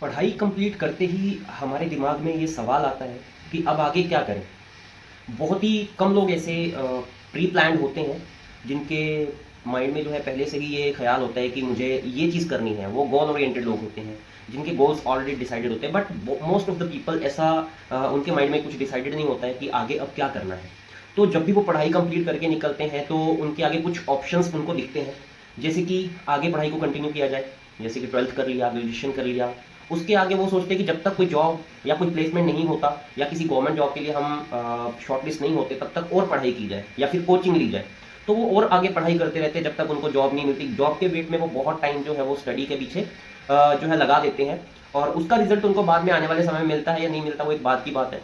पढ़ाई कंप्लीट करते ही हमारे दिमाग में ये सवाल आता है कि अब आगे क्या करें। बहुत ही कम लोग ऐसे प्री प्लान्ड होते हैं जिनके माइंड में जो है पहले से ही ये ख्याल होता है कि मुझे ये चीज़ करनी है। वो गोल ओरिएंटेड लोग होते हैं जिनके गोल्स ऑलरेडी डिसाइडेड होते हैं, but most of the people ऐसा उनके माइंड में कुछ डिसाइडेड नहीं होता है कि आगे अब क्या करना है। तो जब भी वो पढ़ाई कंप्लीट करके निकलते हैं तो उनके आगे कुछ ऑप्शंस उनको दिखते हैं, जैसे कि आगे पढ़ाई को कंटिन्यू किया जाए, जैसे कि 12th कर लिया, ग्रेजुएशन कर लिया। उसके आगे वो सोचते हैं कि जब तक कोई जॉब या कोई प्लेसमेंट नहीं होता या किसी गवर्नमेंट जॉब के लिए हम शॉर्टलिस्ट नहीं होते, तब तक और पढ़ाई की जाए या फिर कोचिंग ली जाए। तो वो और आगे पढ़ाई करते रहते हैं जब तक उनको जॉब नहीं मिलती। जॉब के वेट में वो बहुत टाइम जो है वो स्टडी के पीछे जो है लगा देते हैं, और उसका रिजल्ट उनको बाद में आने वाले समय में मिलता है या नहीं मिलता, वो एक बात की बात है।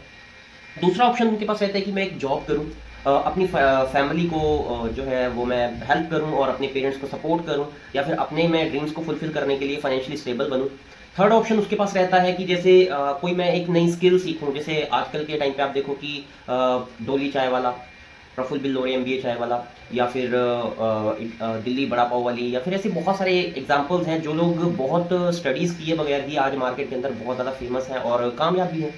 दूसरा ऑप्शन उनके पास रहता है कि मैं एक जॉब करूं, अपनी फैमिली को जो है वो मैं हेल्प करूं और अपने पेरेंट्स को सपोर्ट करूं, या फिर अपने मैं ड्रीम्स को फुलफिल करने के लिए फाइनेंशियली स्टेबल बनूं। थर्ड ऑप्शन उसके पास रहता है कि जैसे कोई मैं एक नई स्किल सीखूं, जैसे आजकल के टाइम पे आप देखो कि डोली चाय वाला, प्रफुल्ल बिल्लोरे एमबीए चाय वाला, या फिर दिल्ली बड़ा पाव वाली, या फिर ऐसे बहुत सारे एग्जांपल्स हैं जो लोग बहुत स्टडीज़ किए बगैर भी आज मार्केट के अंदर बहुत ज़्यादा फेमस हैं और कामयाब भी हैं।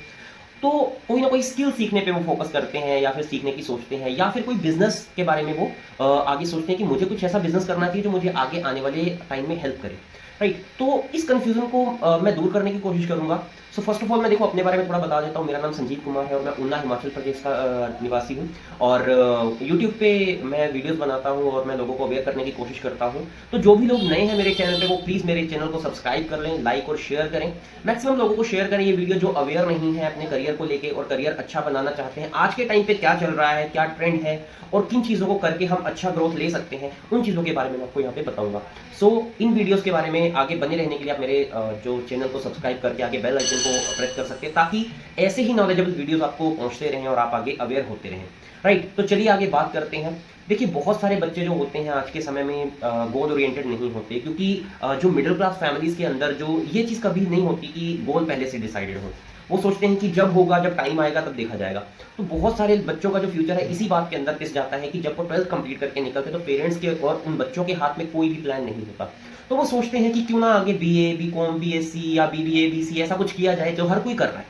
तो कोई ना कोई स्किल सीखने पे वो फोकस करते हैं, या फिर सीखने की सोचते हैं, या फिर कोई बिजनेस के बारे में वो आगे सोचते हैं कि मुझे कुछ ऐसा बिजनेस करना चाहिए जो मुझे आगे आने वाले टाइम में हेल्प करे। राइट, तो इस कंफ्यूजन को मैं दूर करने की कोशिश करूंगा। सो फर्स्ट ऑफ ऑल मैं देखो अपने बारे में थोड़ा बता देता हूँ। मेरा नाम संजीव कुमार है और मैं उन्ना हिमाचल प्रदेश का निवासी हूँ, और यूट्यूब पे मैं वीडियोस बनाता हूँ और मैं लोगों को अवेयर करने की कोशिश करता हूँ। तो जो भी लोग नए हैं मेरे चैनल पे वो प्लीज़ मेरे चैनल को सब्सक्राइब कर लें, लाइक और शेयर करें। मैक्सिमम लोगों को शेयर करें ये वीडियो जो अवेयर नहीं है अपने करियर को लेके और करियर अच्छा बनाना चाहते हैं। आज के टाइम पे क्या चल रहा है, क्या ट्रेंड है और किन चीज़ों को करके हम अच्छा ग्रोथ ले सकते हैं, उन चीज़ों के बारे में मैं आपको यहाँ पे बताऊंगा। सो इन वीडियोस के बारे में आगे बने रहने के लिए आप मेरे जो चैनल को सब्सक्राइब करके आगे बेल आइकन को प्रेस कर सकते हैं, ताकि ऐसे ही नॉलेजेबल वीडियोस आपको पहुंचते रहें और आप आगे अवेयर होते रहें। राइट, तो चलिए आगे बात करते हैं। देखिए बहुत सारे बच्चे जो होते हैं आज के समय में गोल ओरिएंटेड नहीं होते, क्योंकि जो मिडिल क्लास फैमिलीज के अंदर जो ये चीज़ कभी नहीं होती कि गोल पहले से डिसाइडेड हो। वो सोचते हैं कि जब होगा, जब टाइम आएगा तब देखा जाएगा। तो बहुत सारे बच्चों का जो फ्यूचर है इसी बात के अंदर पिस जाता है कि जब वो 12th कंप्लीट करके निकलते हैं तो पेरेंट्स के और उन बच्चों के हाथ में कोई भी प्लान नहीं होता। तो वो सोचते हैं कि क्यों ना आगे बीए, बीकॉम, बीएससी या बीबीए, बीसी ऐसा कुछ किया जाए जो हर कोई कर रहा है।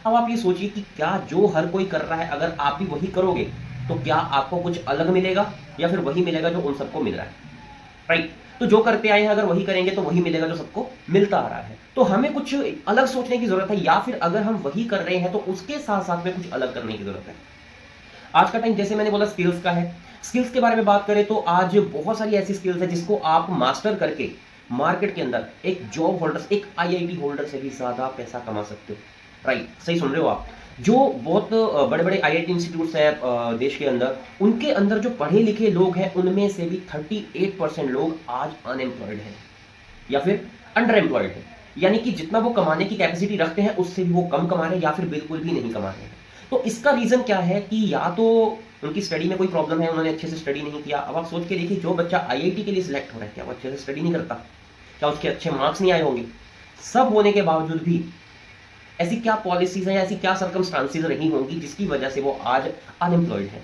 अब आप ये सोचिए कि क्या जो हर कोई कर रहा है अगर आप भी वही करोगे तो क्या आपको कुछ अलग मिलेगा या फिर वही मिलेगा जो उन सबको मिल रहा है। राइट, तो जो करते आए हैं अगर वही करेंगे तो वही मिलेगा जो सबको मिलता आ रहा है। तो हमें कुछ अलग सोचने की जरूरत है, या फिर अगर हम वही कर रहे हैं तो उसके साथ साथ में कुछ अलग करने की जरूरत है। आज का टाइम जैसे मैंने बोला स्किल्स का है। स्किल्स के बारे में बात करें तो आज बहुत सारी ऐसी स्किल्स है जिसको आप मास्टर करके मार्केट के अंदर एक जॉब होल्डर, एक आईआईटी होल्डर से भी ज्यादा पैसा कमा सकते हो। राइट, सही सुन रहे हो आप। जो बहुत बड़े बड़े आईआईटी इंस्टीट्यूट्स है देश के अंदर, उनके अंदर जो पढ़े लिखे लोग हैं उनमें से भी 38% लोग आज अनएम्प्लॉयड हैं या फिर अंडर एम्प्लॉयड है। यानी कि जितना वो कमाने की कैपेसिटी रखते हैं उससे भी वो कम कमा रहे हैं या फिर बिल्कुल भी नहीं कमा रहे हैं। तो इसका रीजन क्या है कि या तो उनकी स्टडी में कोई प्रॉब्लम है, उन्होंने अच्छे से स्टडी नहीं किया। अब आप सोच के देखिए, जो बच्चा आईआईटी के लिए सिलेक्ट हो रहा है क्या वो अच्छे से स्टडी नहीं करता? क्या उसके अच्छे मार्क्स नहीं आए होंगे? सब होने के बावजूद भी ऐसी क्या पॉलिसीज हैं, ऐसी क्या सर्कमस्टांसेस रही होंगी जिसकी वजह से वो आज अनएम्प्लॉयड है।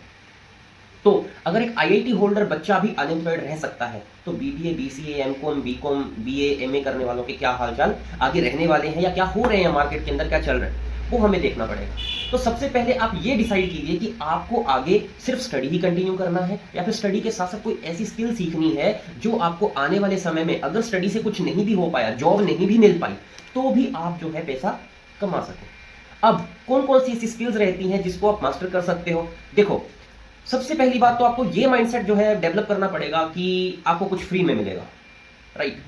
तो अगर एक आईआईटी होल्डर बच्चा भी अनएम्प्लॉयड रह सकता है तो BBA, BCA, MCom, BCom, BA, MA करने वालों के क्या हालचाल आगे रहने वाले हैं या क्या हो रहे हैं, मार्केट के अंदर क्या चल रहा है, वो हमें देखना पड़ेगा। तो सबसे पहले आप ये डिसाइड कीजिए कि आपको आगे सिर्फ स्टडी ही कंटिन्यू करना है या फिर स्टडी के साथ साथ कोई ऐसी स्किल सीखनी है जो आपको आने वाले समय में अगर स्टडी से कुछ नहीं भी हो पाया, जॉब नहीं भी मिल पाई, तो भी आप जो है पैसा कमा सकें। अब कौन कौन सी ऐसी स्किल्स रहती हैं जिसको आप मास्टर कर सकते हो? देखो, सबसे पहली बात तो आपको ये माइंडसेट जो है डेवलप करना पड़ेगा कि आपको कुछ फ्री में मिलेगा। राइट,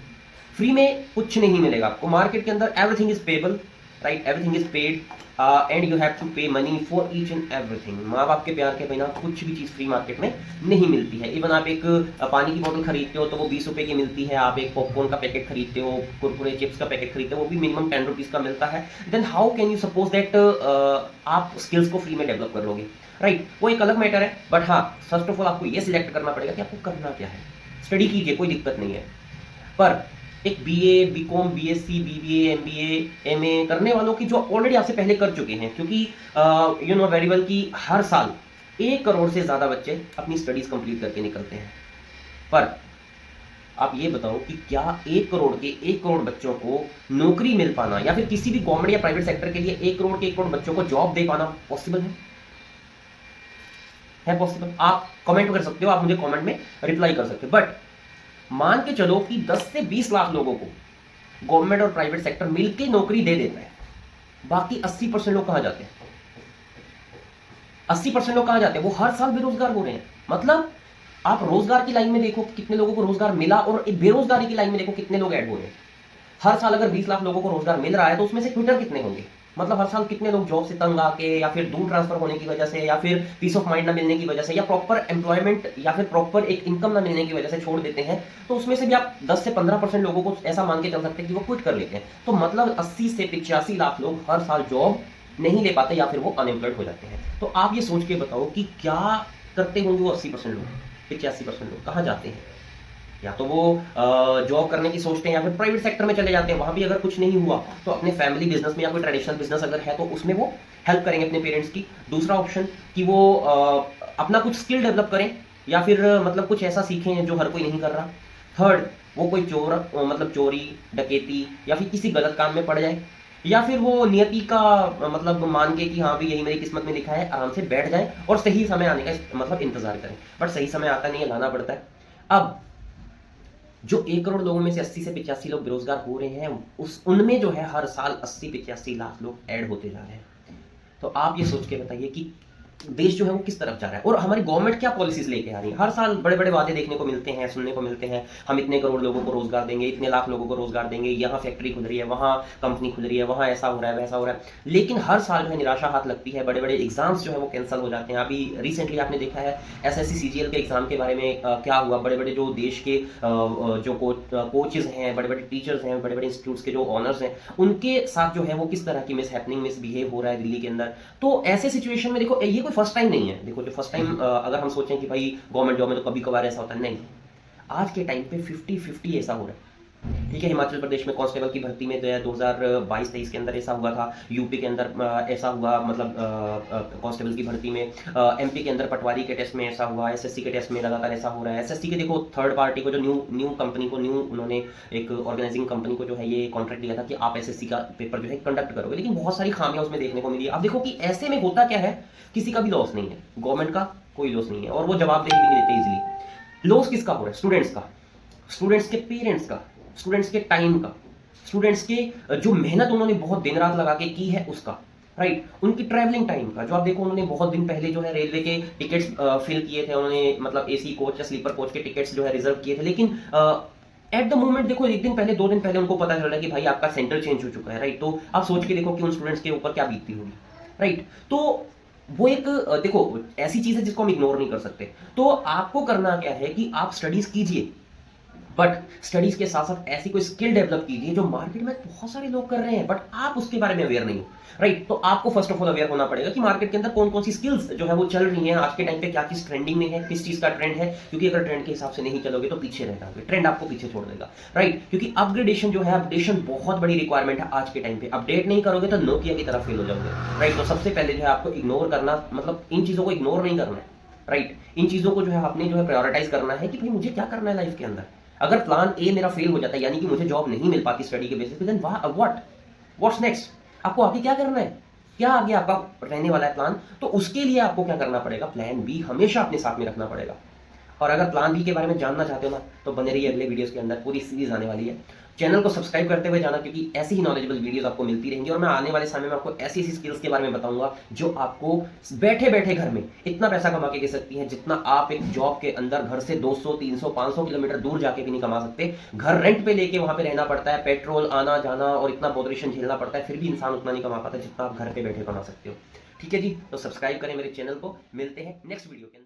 फ्री में कुछ नहीं मिलेगा आपको। मार्केट के अंदर everything is payable, right, everything is paid and you have to pay money for each and everything. माँ बाप के प्यार के बिना कुछ भी चीज़ फ्री मार्केट में नहीं मिलती है। इवन आप एक पानी की बोतल खरीदते हो तो वो 20 रुपए की मिलती है। आप एक पॉपकॉर्न का पैकेट खरीदते हो, कुरकुरे चिप्स का पैकेट खरीदते हो, वो भी मिनिमम 10 रुपीज़ का मिलता है। Then how can you suppose that आप स्किल्स को फ्री में डेवलप कर लोगे? राइट, वो एक अलग मैटर है। बट हाँ, फर्स्ट ऑफ ऑल आपको ये सिलेक्ट करना पड़ेगा कि आपको करना क्या है। स्टडी कीजिए, कोई दिक्कत नहीं है, पर एक BA, BCom, BSc, BBA, MBA, MA करने वालों की जो ऑलरेडी आपसे पहले कर चुके हैं, क्योंकि यू नो वेरी वेल कि हर साल 1 करोड़ से ज़्यादा बच्चे अपनी स्टडीज़ कंप्लीट करके निकलते हैं। पर आप ये बताओ कि क्या 1 करोड़ बच्चों को नौकरी मिल पाना या फिर किसी भी गवर्नमेंट या प्राइवेट सेक्टर के लिए 1 करोड़ बच्चों को जॉब दे पाना पॉसिबल है पॉसिबल? आप कमेंट कर सकते हो, आप मुझे कमेंट में रिप्लाई कर सकते हो। बट मान के चलो कि 10 से 20 लाख लोगों को गवर्नमेंट और प्राइवेट सेक्टर मिलकर नौकरी दे देता है, बाकी 80% लोग कहां जाते हैं? 80% लोग कहां जाते हैं? वो हर साल बेरोजगार हो रहे हैं। मतलब आप रोजगार की लाइन में देखो कितने लोगों को रोजगार मिला, और बेरोजगारी की लाइन में देखो कितने लोग ऐड हो रहे हैं। हर साल अगर 20 लाख लोगों को रोजगार मिल रहा है तो उसमें से क्विटर कितने होंगे? मतलब हर साल कितने लोग जॉब से तंग आके या फिर दूर ट्रांसफर होने की वजह से या फिर पीस ऑफ माइंड ना मिलने की वजह से या प्रॉपर एम्प्लॉयमेंट या फिर प्रॉपर एक इनकम ना मिलने की वजह से छोड़ देते हैं। तो उसमें से भी आप 10 से 15% लोगों को ऐसा मान के चल सकते हैं कि वो क्विट कर लेते हैं। तो मतलब 80 से 85 लाख लोग हर साल जॉब नहीं ले पाते या फिर वो अनएम्प्लॉयड हो जाते हैं। तो आप ये सोच के बताओ कि क्या करते होंगे वो 80% लोग, 85% लोग कहाँ जाते हैं? या तो वो जॉब करने की सोचते हैं या फिर प्राइवेट सेक्टर में चले जाते हैं। वहां भी अगर कुछ नहीं हुआ तो अपने फैमिली बिजनेस में या कोई ट्रेडिशनल बिजनेस अगर है तो उसमें वो हेल्प करेंगे अपने पेरेंट्स की। दूसरा ऑप्शन कि वो अपना कुछ स्किल डेवलप करें या फिर मतलब कुछ ऐसा सीखें जो हर कोई नहीं कर रहा। थर्ड, वो कोई मतलब चोरी डकैती या फिर किसी गलत काम में पड़ जाए, या फिर वो नियति का मतलब मान के कि हाँ भी यही मेरी किस्मत में लिखा है, आराम से बैठ जाए और सही समय आने का मतलब इंतजार करें। बट सही समय आता नहीं है, लाना पड़ता है। अब जो 1 करोड़ लोगों में से 80 से 85 लोग बेरोजगार हो रहे हैं, उनमें जो है हर साल 80-85 लाख लोग ऐड होते जा रहे हैं। तो आप ये सोच के बताइए कि देश जो है वो किस तरफ जा रहा है और हमारी गवर्नमेंट क्या पॉलिसीज लेके आ रही है। हर साल बड़े बड़े वादे देखने को मिलते हैं, सुनने को मिलते हैं, हम इतने करोड़ लोगों को रोजगार देंगे, इतने लाख लोगों को रोजगार देंगे, यहाँ फैक्ट्री खुल रही है, वहाँ कंपनी खुल रही है, वहाँ ऐसा हो रहा है वैसा हो रहा है। लेकिन हर साल जो है निराशा हाथ लगती है, बड़े बड़े एग्जाम्स जो है वो कैंसिल हो जाते हैं। अभी रिसेंटली आपने देखा है SSC CGL के एग्जाम के बारे में क्या हुआ। बड़े बड़े जो देश के जो कोचेज हैं, बड़े बड़े टीचर्स हैं, बड़े बड़े इंस्टीट्यूट्स के जो ऑनर्स हैं, उनके साथ जो है वो किस तरह की मिसहैपनिंग मिसबिहेव हो रहा है दिल्ली के अंदर। तो ऐसे सिचुएशन में देखो ये कोई फर्स्ट टाइम नहीं है। देखो जो फर्स्ट टाइम अगर हम सोचें कि भाई गवर्नमेंट जॉब में तो कभी कभार ऐसा होता है, नहीं, आज के टाइम पे 50-50 ऐसा हो रहा है। ठीक है, हिमाचल प्रदेश में कांस्टेबल की भर्ती में जो है 2022-23 के अंदर ऐसा हुआ था, यूपी के अंदर ऐसा हुआ, मतलब कांस्टेबल की भर्ती में, MP के अंदर पटवारी के टेस्ट में ऐसा हुआ, SSC के टेस्ट में लगातार ऐसा हो रहा है। SSC के देखो थर्ड पार्टी को जो न्यू कंपनी को उन्होंने एक ऑर्गेनाइजिंग कंपनी को जो है ये कॉन्ट्रैक्ट दिया था कि आप SSC का पेपर जो है कंडक्ट करोगे, लेकिन बहुत सारी खामियां उसमें देखने को मिली। अब देखो कि ऐसे में होता क्या है, किसी का भी लॉस नहीं है, गवर्नमेंट का कोई लॉस नहीं है और वो जवाबदेही भी नहीं देते इजिली। लॉस किसका हो रहा है? स्टूडेंट्स का, स्टूडेंट्स के पेरेंट्स का, स्टूडेंट्स के टाइम का, स्टूडेंट्स के जो मेहनत उन्होंने बहुत दिन रात लगा के की है उसका, राइट। उनकी ट्रैवलिंग टाइम का, जो आप देखो उन्होंने बहुत दिन पहले जो है रेलवे के टिकट्स फिल किए थे, उन्होंने मतलब AC कोच या स्लीपर कोच के टिकट्स जो है रिजर्व किए थे, लेकिन एट द मोमेंट देखो 1 दिन पहले 2 दिन पहले उनको पता चल रहा है कि भाई आपका सेंटर चेंज हो चुका है, राइट। तो आप सोच के देखो कि उन स्टूडेंट्स के ऊपर क्या बीतती होगी, राइट। तो वो एक देखो ऐसी चीज है जिसको हम इग्नोर नहीं कर सकते। तो आपको करना क्या है कि आप स्टडीज कीजिए, बट स्टडीज के साथ साथ ऐसी कोई स्किल डेवलप कीजिए जो मार्केट में बहुत सारे लोग कर रहे हैं बट आप उसके बारे में अवेयर नहीं हो, राइट। तो आपको फर्स्ट ऑफ ऑल अवेयर होना पड़ेगा कि मार्केट के अंदर कौन कौन सी स्किल्स जो है वो चल रही हैं आज के टाइम पे, क्या चीज ट्रेंडिंग में है, किस चीज का ट्रेंड है। क्योंकि अगर ट्रेंड के हिसाब से नहीं चलोगे तो पीछे रह जाओगे, ट्रेंड आपको पीछे छोड़ देगा, राइट। क्योंकि अपग्रेडेशन जो है, अपडेशन बहुत बड़ी रिक्वायरमेंट है आज के टाइम पे। अपडेट नहीं करोगे तो नोकिया की तरफ फेल हो जाओगे, राइट। तो सबसे पहले जो है आपको इग्नोर करना, मतलब इन चीजों को इग्नोर नहीं करना है, राइट। इन चीजों को जो है आपने जो है प्रायोरिटाइज करना है कि भाई मुझे क्या करना है लाइफ के अंदर। अगर प्लान ए मेरा फेल हो जाता है, यानी कि मुझे जॉब नहीं मिल पाती स्टडी के बेसिस पे, देन व्हाट्स नेक्स्ट? आपको आगे क्या करना है, क्या आगे आपका रहने वाला है प्लान? तो उसके लिए आपको क्या करना पड़ेगा, प्लान बी हमेशा अपने साथ में रखना पड़ेगा। और अगर प्लान बी के बारे में जानना चाहते हो ना, तो बने रहिए अगले वीडियोस के अंदर, पूरी सीरीज आने वाली है। चैनल को सब्सक्राइब करते हुए जाना, क्योंकि ऐसी ही नॉलेजेबल वीडियोस आपको मिलती रहेंगी और मैं आने वाले समय में आपको ऐसी ऐसी स्किल्स के बारे में बताऊंगा जो आपको बैठे बैठे घर में इतना पैसा कमा के दे सकती हैं जितना आप एक जॉब के अंदर घर से 200, 300, 500 किलोमीटर दूर जाके भी नहीं कमा सकते। घर रेंट पे लेके वहां पे रहना पड़ता है, पेट्रोल आना जाना और इतना बॉदरेशन झेलना पड़ता है, फिर भी इंसान उतना नहीं कमा पाता जितना आप घर पे बैठे कमा सकते हो। ठीक है जी, तो सब्सक्राइब करें मेरे चैनल को, मिलते हैं नेक्स्ट वीडियो के अंदर।